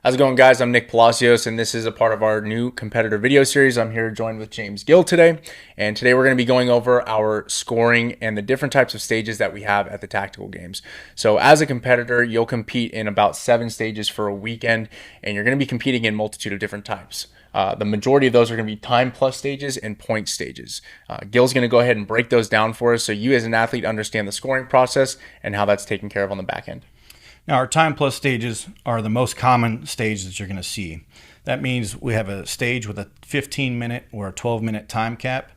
How's it going, guys? I'm Nick Palacios, and this is a part of our new competitor video series. I'm here joined with James Gill today, and today we're going to be going over our scoring and the different types of stages that we have at the tactical games. So as a competitor, you'll compete in about 7 stages for a weekend, and you're going to be competing in a multitude of different types. The majority of those are going to be time plus stages and point stages. Gil's going to go ahead and break those down for us so you as an athlete understand the scoring process and how that's taken care of on the back end. Now, our time plus stages are the most common stage that you're going to see. That means we have a stage with a 15-minute or a 12-minute time cap,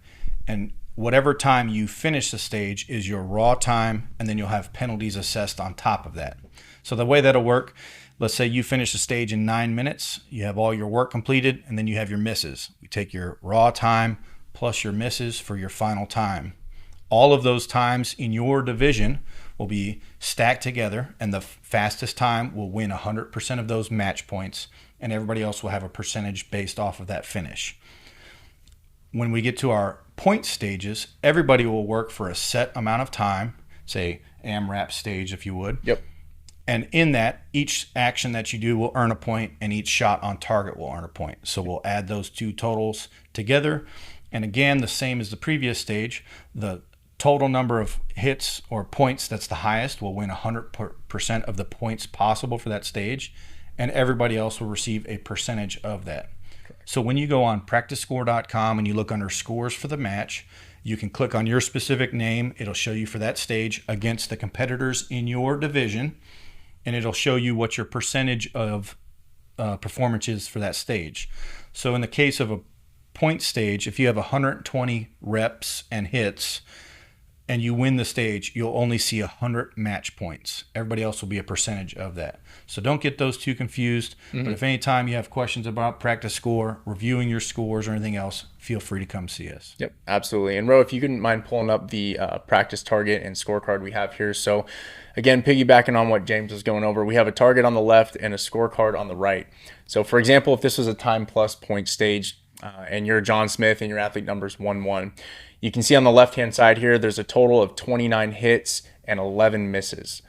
and whatever time you finish the stage is your raw time, and then you'll have penalties assessed on top of that. So the way that'll work, let's say you finish the stage in 9 minutes, you have all your work completed, and then you have your misses. You take your raw time plus your misses for your final time. All of those times in your division will be stacked together, and the fastest time will win 100% of those match points, and everybody else will have a percentage based off of that finish. When we get to our point stages, everybody will work for a set amount of time, say AMRAP stage if you would. Yep. And in that, each action that you do will earn a point, and each shot on target will earn a point. So we'll add those two totals together. And again, the same as the previous stage, the total number of hits or points that's the highest will win 100% of the points possible for that stage, and everybody else will receive a percentage of that. So when you go on practicescore.com and you look under scores for the match, you can click on your specific name. It'll show you for that stage against the competitors in your division, and it'll show you what your percentage of performance is for that stage. So in the case of a point stage, if you have 120 reps and hits, and you win the stage, you'll only see 100 match points. Everybody else will be a percentage of that. So don't get those two confused. But if any time you have questions about practice score, reviewing your scores, or anything else, feel free to come see us. Yep, absolutely. And Ro, if you couldn't mind pulling up the practice target and scorecard we have here. So again, piggybacking on what James was going over, we have a target on the left and a scorecard on the right. So for example, if this was a time plus point stage, and you're John Smith and your athlete number is 1-1. You can see on the left-hand side here, there's a total of 29 hits and 11 misses.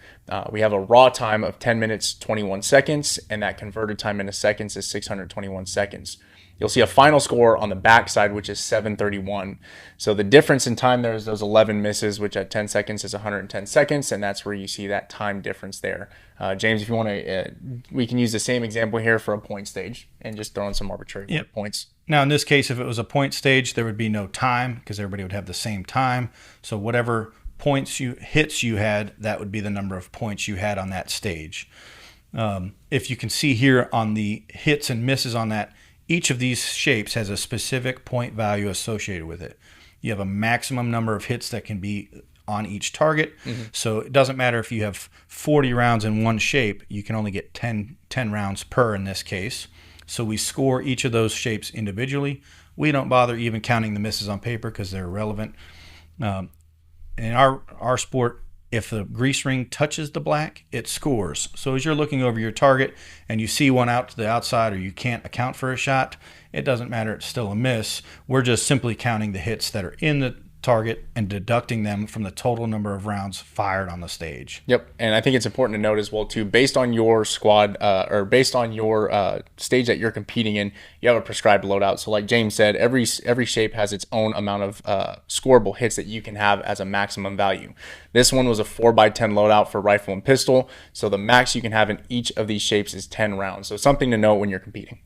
We have a raw time of 10 minutes, 21 seconds, and that converted time into seconds is 621 seconds. You'll see a final score on the back side, which is 731. So the difference in time there is those 11 misses, which at 10 seconds is 110 seconds, and that's where you see that time difference there. James, if you want to, we can use the same example here for a point stage and just throw in some arbitrary points. Now, in this case, if it was a point stage, there would be no time because everybody would have the same time. So whatever hits you had, that would be the number of points you had on that stage. If you can see here on the hits and misses on that, each of these shapes has a specific point value associated with it. You have a maximum number of hits that can be on each target. So it doesn't matter if you have 40 rounds in one shape, you can only get 10 rounds per in this case. So we score each of those shapes individually. We don't bother even counting the misses on paper because they're irrelevant. In our sport, if the grease ring touches the black, it scores. So as you're looking over your target and you see one out to the outside or you can't account for a shot, it doesn't matter. It's still a miss. We're just simply counting the hits that are in the target and deducting them from the total number of rounds fired on the stage. Yep, and I think it's important to note as well too, based on your squad or based on your stage that you're competing in, you have a prescribed loadout. So like James said, every shape has its own amount of scoreable hits that you can have as a maximum value. This one was a 4x10 loadout for rifle and pistol, so the max you can have in each of these shapes is 10 rounds. So something to note when you're competing.